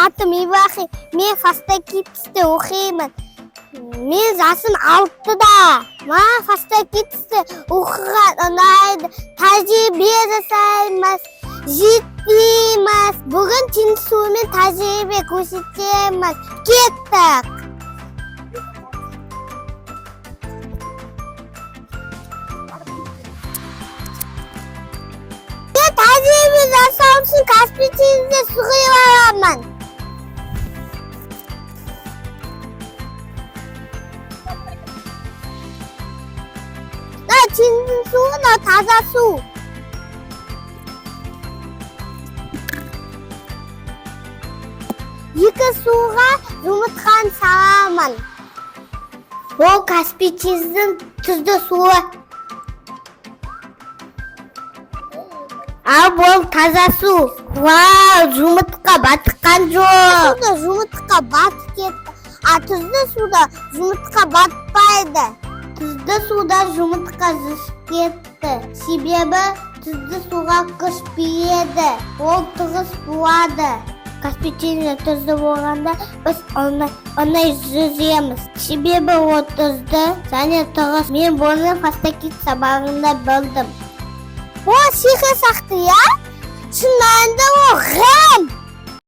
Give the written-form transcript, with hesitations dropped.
атым Ибрахим. Мен фастакитсте оқимын. Мен жасым 6-да. Маған фастакитсте оқыған ұнайды. Тәжірибе жасаймыз, жетпейміз. Бүгін Тинсумен тәжірибе көрсетеміз. Кеттік. Мен тәжірибе жасау үшін Каспий теңізіне суға барамын. Теңіздің суы таза су. Екі суға жұмыртқаны саламын. Ол Каспий теңіздің тұзды суы. Ал бұл таза су. Вау, жұмыртқа батқан жоқ. Жұмыртқа батып кетті. Тұзды суда жұмыртқа батпайды. Тұзды суда жұмыртқа жүзіп кетті. Себебі тұзды суға күш береді. Ол тығыз болады. Каспий теңізі тұзды болғанда біз онай жүземіз. Себебі ол тұзды және тығыз. Мен бұны фастакит сабағында білдім. О, сиқыр сақты, я? Шынайында о ғам.